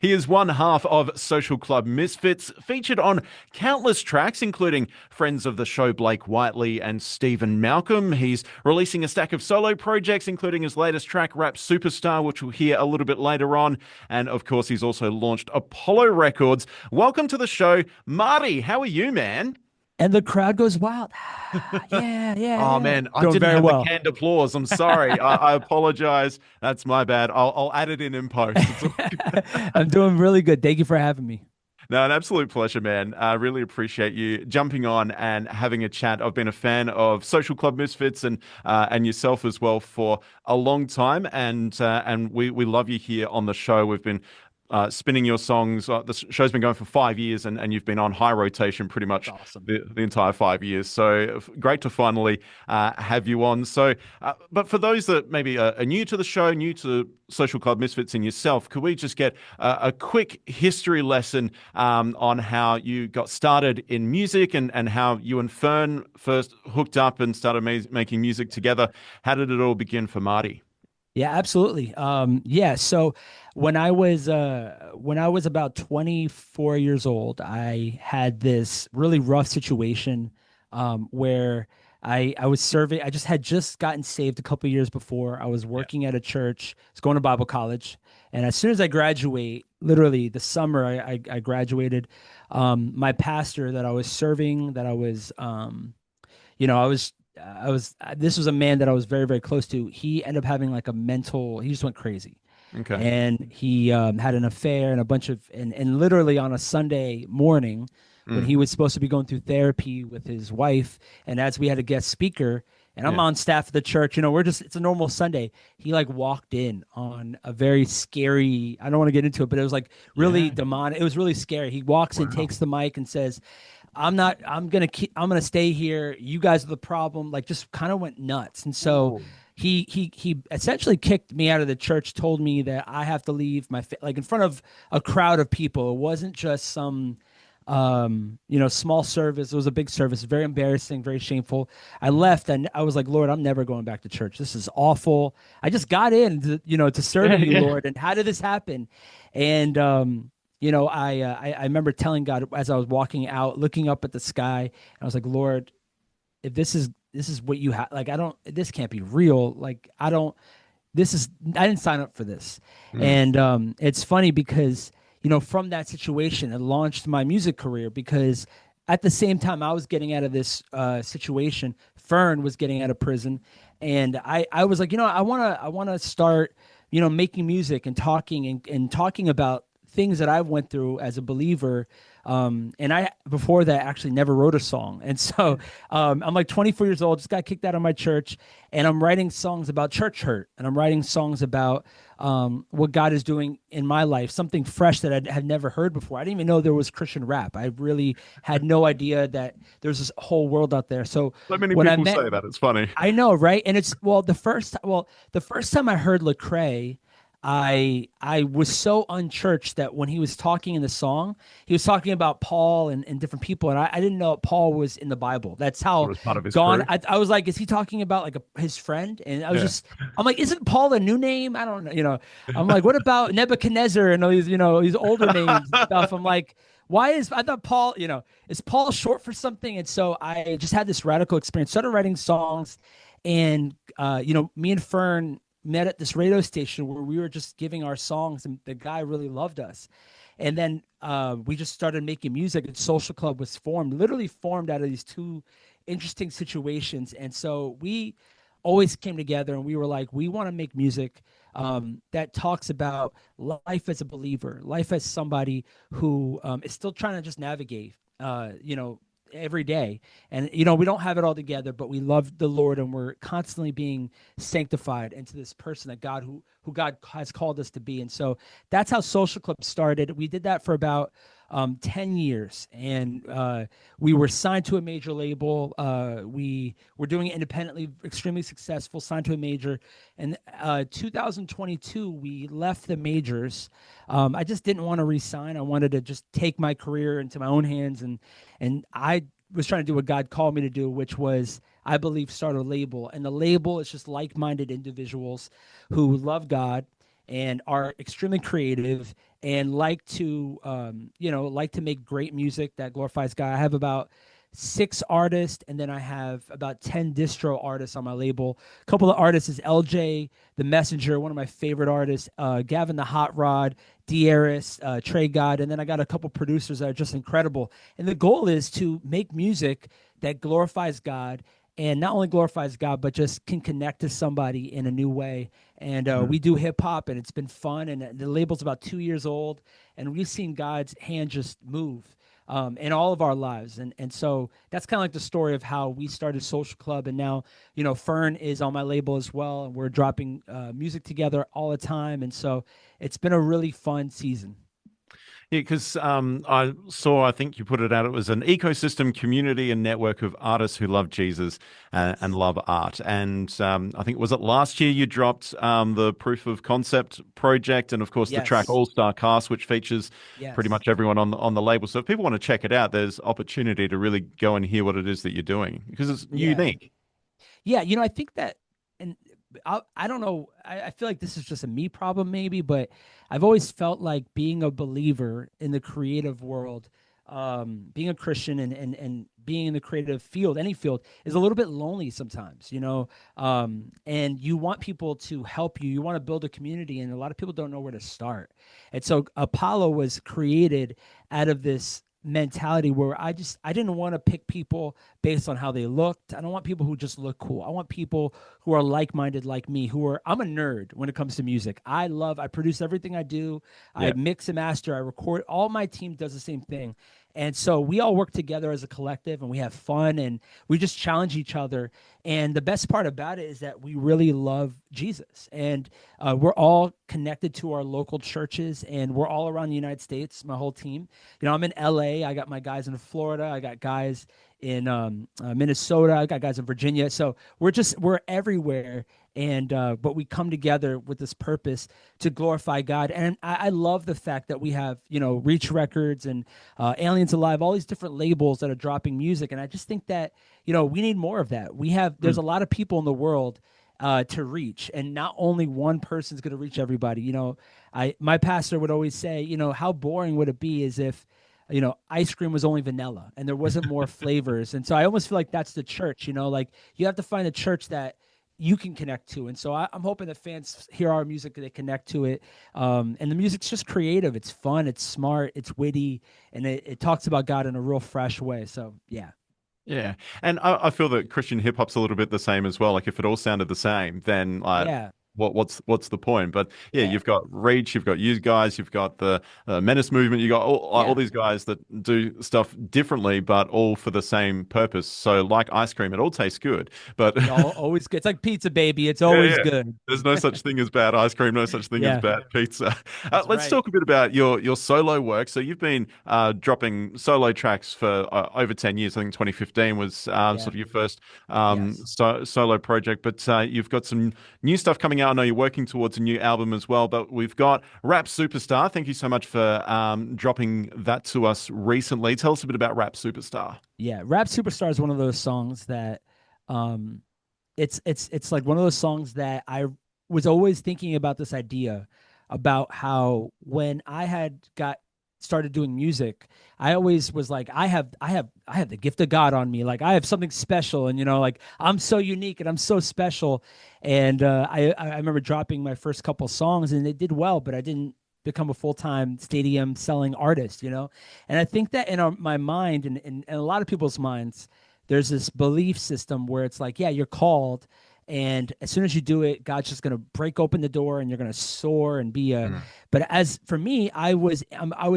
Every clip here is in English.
He is one half of Social Club Misfits, featured on countless tracks, including friends of the show Blake Whiteley and Stephen Malcolm. He's releasing a stack of solo projects, including his latest track, Rap Superstar, which we'll hear a little bit later on. And of course, he's also launched Apollo Records. Welcome to the show, Marty. How are you, man? And the crowd goes wild. Yeah, yeah, Oh yeah. man, I Doing didn't very have the well. canned applause. I'm sorry. I apologize. That's my bad. I'll add it in post. It's all good. I'm doing really good. Thank you for having me. No, an absolute pleasure, man. I really appreciate you jumping on and having a chat. I've been a fan of Social Club Misfits and yourself as well for a long time, and we love you here on the show. We've been spinning your songs. The show's been going for 5 years, and you've been on high rotation pretty That's much awesome. the entire 5 years. So great to finally have you on. So, but for those that maybe are new to the show, new to Social Club Misfits and yourself, could we just get a quick history lesson on how you got started in music and how you and Fern first hooked up and started making music together? How did it all begin for Marty? Yeah, absolutely. Yeah, so when I was about 24 years old, I had this really rough situation where I was serving. I just gotten saved a couple years before. I was Yeah. working at a church. I was going to Bible college, and as soon as I graduate, literally the summer I graduated, my pastor that I was serving, that I was this was a man that I was very, very close to. He ended up having like a mental, he just went crazy. Okay. And he had an affair and a bunch of, and literally on a Sunday morning when Mm. he was supposed to be going through therapy with his wife, and as we had a guest speaker, and I'm Yeah. on staff at the church, it's a normal Sunday. He like walked in on a very scary, I don't want to get into it, but it was like really Yeah. demonic. It was really scary. He walks in, Wow. takes the mic and says, I'm gonna stay here. You guys are the problem. Like just kind of went nuts. And so Ooh. he essentially kicked me out of the church, told me that I have to leave like in front of a crowd of people. It wasn't just some small service. It was a big service, very embarrassing, very shameful. I left and I was like, Lord, I'm never going back to church. This is awful. I just got in to Yeah. serving you, Yeah. Lord. And how did this happen? And I remember telling God as I was walking out, looking up at the sky, and I was like, Lord, if this is what you have, like, I don't, this can't be real. Like, I don't, this is, I didn't sign up for this. Mm. And it's funny because, from that situation, it launched my music career because at the same time I was getting out of this situation, Fern was getting out of prison. And I was like, I want to start, making music and talking about things that I went through as a believer. And I, before that, actually never wrote a song. And so I'm like 24 years old, just got kicked out of my church, and I'm writing songs about church hurt. And I'm writing songs about what God is doing in my life, something fresh that I had never heard before. I didn't even know there was Christian rap. I really had no idea that there's this whole world out there. So So many when I people met, say that. It's funny. I know, right? And it's the first time I heard Lecrae, I was so unchurched that when he was talking in the song, he was talking about Paul and different people, and I didn't know Paul was in the Bible. That's Or how as part of his gone crew. I was like, is he talking about like his friend? And Yeah. I'm like, isn't Paul a new name? I don't know, I'm like, what about Nebuchadnezzar and all these, these older names and stuff? I'm like, why is I thought Paul, is Paul short for something? And so I just had this radical experience, started writing songs, and me and Fern met at this radio station where we were just giving our songs, and the guy really loved us. And then we just started making music, and Social Club was formed, literally formed out of these two interesting situations. And so we always came together and we were like, we want to make music that talks about life as a believer, life as somebody who is still trying to just navigate, every day. And, we don't have it all together, but we love the Lord, and we're constantly being sanctified into this person that who God has called us to be. And so that's how Social Club started. We did that for about 10 years, and we were signed to a major label. We were doing it independently, extremely successful, signed to a major. And 2022, we left the majors. I just didn't want to resign. I wanted to just take my career into my own hands, and I was trying to do what God called me to do, which was, I believe, start a label. And the label is just like-minded individuals who love God and are extremely creative and like to like to make great music that glorifies God. I have about 6 artists, and then I have about 10 distro artists on my label. A couple of artists is LJ the Messenger, one of my favorite artists, Gavin the Hot Rod, Dieris, Trey God, and then I got a couple producers that are just incredible. And the goal is to make music that glorifies God, and not only glorifies God, but just can connect to somebody in a new way. And we do hip hop, and it's been fun. And the label's about 2 years old, and we've seen God's hand just move in all of our lives. And so that's kind of like the story of how we started Social Club. And now, Fern is on my label as well, and we're dropping music together all the time. And so it's been a really fun season. Yeah, because I saw, I think you put it out, it was an ecosystem, community, and network of artists who love Jesus and Yes. love art. And I think, was it last year you dropped the proof of concept project and, of course, the track Yes. All Star Cast, which features pretty Yes. much everyone on the label. So if people want to check it out, there's opportunity to really go and hear what it is that you're doing because it's Yeah. unique. Yeah, I think that, and I don't know, I feel like this is just a me problem maybe, but I've always felt like being a believer in the creative world, being a Christian and being in the creative field, any field, is a little bit lonely sometimes, and you want people to help you. You want to build a community, and a lot of people don't know where to start. And so Apollo was created out of this mentality where I didn't want to pick people based on how they looked. I don't want people who just look cool. I want people who are like-minded like me, I'm a nerd when it comes to music. I produce everything I do. I Yeah. mix and master, I record. All my team does the same thing. And so we all work together as a collective, and we have fun, and we just challenge each other. And the best part about it is that we really love Jesus, and we're all connected to our local churches, and we're all around the United States, my whole team. I'm in LA. I got my guys in Florida. I got guys in Minnesota. I got guys in Virginia. So we're everywhere, and but we come together with this purpose to glorify God. And I love the fact that we have Reach Records and Aliens Alive, all these different labels that are dropping music. And I just think that we need more of that. There's a lot of people in the world to reach, and not only one person's going to reach everybody. My pastor would always say, how boring would it be as if ice cream was only vanilla and there wasn't more flavors. And so I almost feel like that's the church, like you have to find a church that you can connect to. And so I'm hoping that fans hear our music, they connect to it. And the music's just creative. It's fun. It's smart. It's witty. And it talks about God in a real fresh way. So yeah. Yeah. And I feel that Christian hip hop's a little bit the same as well. Like if it all sounded the same, then Yeah. what's the point? But yeah, Yeah. you've got Reach, you've got you guys, you've got the Menace movement, you got all Yeah. these guys that do stuff differently, but all for the same purpose. So like ice cream, it all tastes good, but Always good. It's like pizza, baby. It's yeah, always yeah. good. There's no such thing as bad ice cream, no such thing as Yeah. bad pizza. That's Let's right. talk a bit about your solo work. So you've been dropping solo tracks for over 10 years. I think 2015 was sort Yeah. of your first Yes. solo project, but you've got some new stuff coming out. I know you're working towards a new album as well, but we've got Rap Superstar. Thank you so much for dropping that to us recently. Tell us a bit about Rap Superstar. Yeah. Rap Superstar is one of those songs that um it's like one of those songs that I was always thinking about this idea about how when I had got started doing music, I always was like, I have the gift of God on me. Like I have something special, and like I'm so unique and I'm so special. And I remember dropping my first couple songs, and they did well, but I didn't become a full-time stadium selling artist, And I think that in my mind, and a lot of people's minds, there's this belief system where it's like, yeah, you're called, and as soon as you do it, God's just gonna break open the door, and you're gonna soar and be a. Mm. But as for me, I was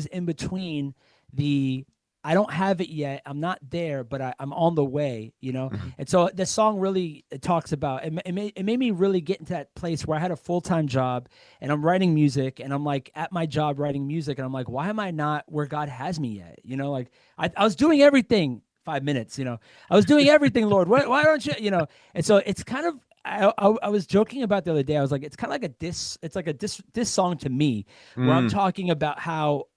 in between the. I don't have it yet. I'm not there, but I'm on the way. Mhm. And so the song really it talks about it made me really get into that place where I had a full-time job, and I'm writing music, and I'm like at my job writing music, and I'm like, why am I not where God has me yet? Like I was doing everything 5 minutes. I was doing everything, Lord. Why don't you? And so it's kind of. I was joking about the other day. I was like, it's kind of like a diss. It's like a diss song to me, where I'm Mm. talking about how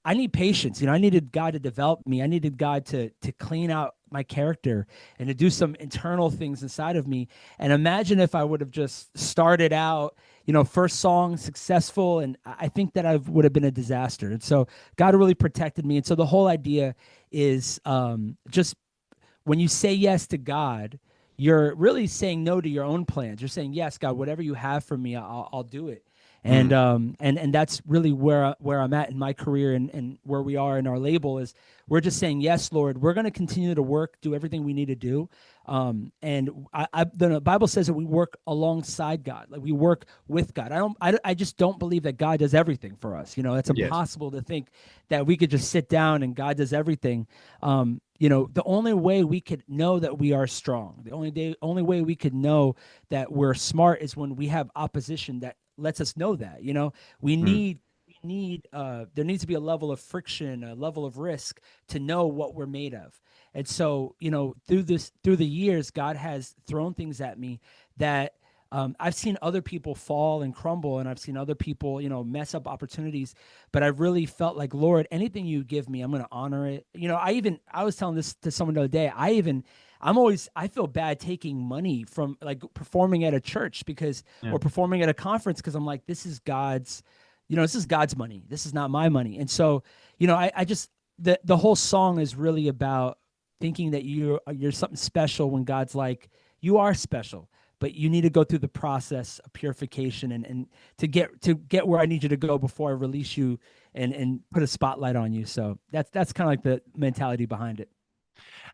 I need patience. I needed God to develop me. I needed God to clean out my character and to do some internal things inside of me. And imagine if I would have just started out, first song successful, and I think that I would have been a disaster. And so God really protected me. And so the whole idea is just when you say yes to God, you're really saying no to your own plans. You're saying, yes, God, whatever you have for me, I'll do it. And Mm, and that's really where I'm at in my career, and where we are in our label is we're just saying, yes, Lord, we're going to continue to work, do everything we need to do. And the Bible says that we work alongside God, like we work with God. I just don't believe that God does everything for us. It's yes. impossible to think that we could just sit down and God does everything. The only way we could know that we are strong, only way we could know that we're smart is when we have opposition that lets us know that. We Mm. need there needs to be a level of friction, a level of risk to know what we're made of. And so, through the years, God has thrown things at me that I've seen other people fall and crumble, and I've seen other people, mess up opportunities. But I've really felt like, Lord, anything you give me, I'm going to honor it. I was telling this to someone the other day. I feel bad taking money from like performing at a church Yeah. or performing at a conference, because I'm like, this is God's money. This is not my money. And so, I just, the whole song is really about thinking that you're something special when God's like, you are special, but you need to go through the process of purification and to get where I need you to go before I release you and put a spotlight on you. So that's kind of like the mentality behind it.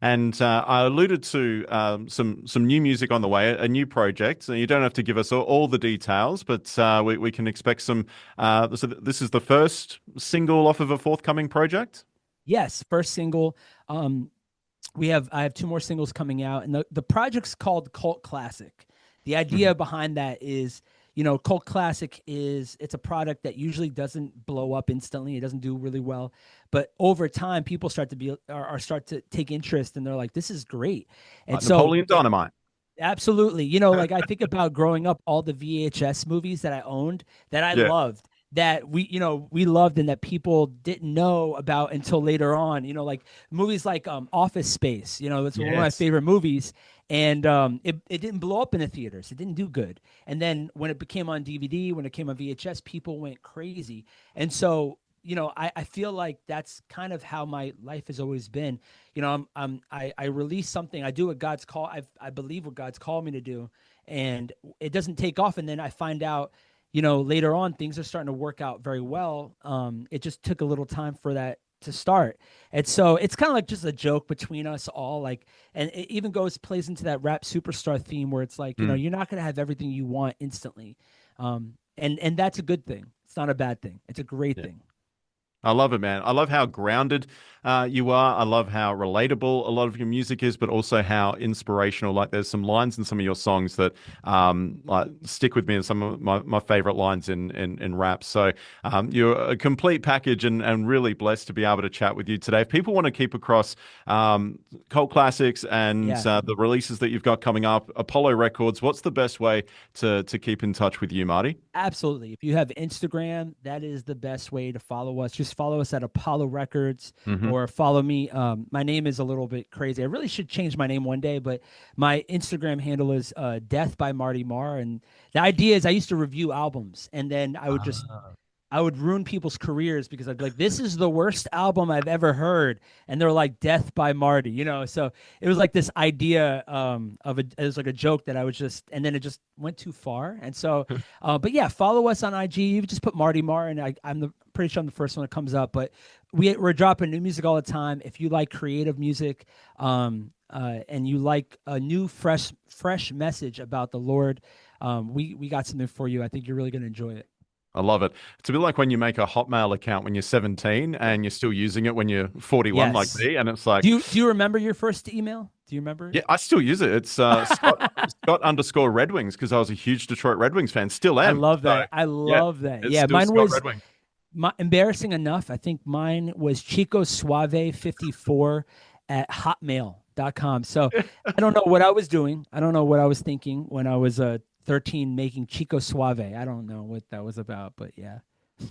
And I alluded to some new music on the way, a new project. So you don't have to give us all the details, but we can expect some. So this is the first single off of a forthcoming project. Yes, first single. Um, I have two more singles coming out, and the project's called Cult Classic. The Mhm. idea behind that is, Cult Classic it's a product that usually doesn't blow up instantly. It doesn't do really well, but over time, people start to start to take interest, and they're like, "This is great." And Like so Napoleon Dynamite. absolutely. Like I think about growing up, all the VHS movies that I owned that I Yeah. loved, that we loved, and that people didn't know about until later on. Like movies like Office Space. It's one of my Yes. favorite movies, and it didn't blow up in the theaters. It didn't do good. And then when it became on DVD, when it came on VHS, people went crazy. And so, I feel like that's kind of how my life has always been. I release something. I do what God's call. I believe what God's called me to do, and it doesn't take off. And then I find out, later on, things are starting to work out very well. It just took a little time for that to start. And so it's kind of like just a joke between us all. Like, and it even plays into that rap superstar theme where it's like, Mm. you're not going to have everything you want instantly. And that's a good thing. It's not a bad thing. It's a great Yeah. thing. I love it, man. I love how grounded you are. I love how relatable a lot of your music is, but also how inspirational. Like, there's some lines in some of your songs that like stick with me, and some of my favorite lines in rap. So you're a complete package, and really blessed to be able to chat with you today. If people want to keep across cult classics and Yeah. the releases that you've got coming up, Apollo Records, what's the best way to keep in touch with you, Marty? Absolutely. If you have Instagram, that is the best way to follow us. Just follow us at Apollo Records, Hmm. or follow me. My name is a little bit crazy. I really should change my name one day, but my Instagram handle is Death by Marty Marr. And the idea is I used to review albums, and then I would ruin people's careers because I'd be like, "This is the worst album I've ever heard," and they're like, "Death by Marty," So it was like this idea it was like a joke that I was and then it just went too far, and so, but yeah, follow us on IG. You just put Marty Marr, and pretty sure I'm the first one that comes up. But we're dropping new music all the time. If you like creative music, and you like a new, fresh message about the Lord, we got something for you. I think you're really gonna enjoy it. I love it. It's a bit like when you make a Hotmail account when you're 17 and you're still using it when you're 41, like Yes. me. And it's like, Do you remember your first email? Do you remember yeah, I still use it. It's Scott underscore Red Wings, because I was a huge Detroit Red Wings fan. Still I am. love So that. I yeah, love that. it's Yeah, still mine Scott was Red Wing. embarrassing enough. I think mine was Chico Suave 54 at hotmail.com. So I don't know what I was doing. I don't know what I was thinking when I was 13 making Chico Suave. I don't know what that was about, but yeah.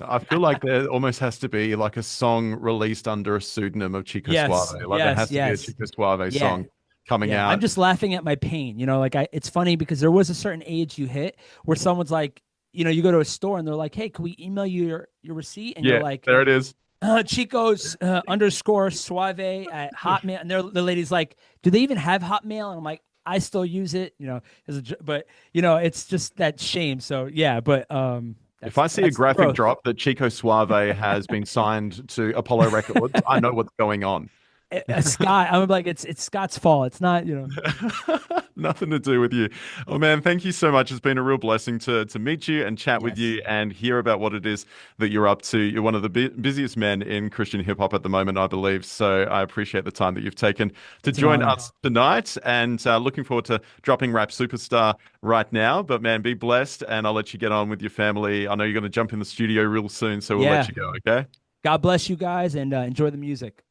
I feel like there almost has to be like a song released under a pseudonym of Chico Suave. Yes, Like there yes, has to be a yes. Chico Suave Yeah. song coming Yeah. I'm out. just laughing at my pain. Like it's funny because there was a certain age you hit where someone's like, you go to a store and they're like, "Hey, can we email you your receipt?" And you're Yeah, like, there it is. Chico's underscore Suave at Hotmail. And the lady's like, "Do they even have Hotmail?" And I'm like, "I still use it, but it's just that shame." So yeah, but If I see a that's the graphic growth. drop that Chico Suave has been signed to Apollo Records, I know what's going on. Scott, I'm like, it's Scott's fault. It's not. Nothing to do with you. Oh man, thank you so much. It's been a real blessing to meet you and chat with Yes, you and hear about what it is that you're up to. You're one of the busiest men in Christian hip hop at the moment, I believe. So I appreciate the time that you've taken to it's an join honor. us tonight and looking forward to dropping Rap Superstar right now. But man, be blessed and I'll let you get on with your family. I know you're going to jump in the studio real soon, so we'll let Yeah. you go, okay? God bless you guys and enjoy the music.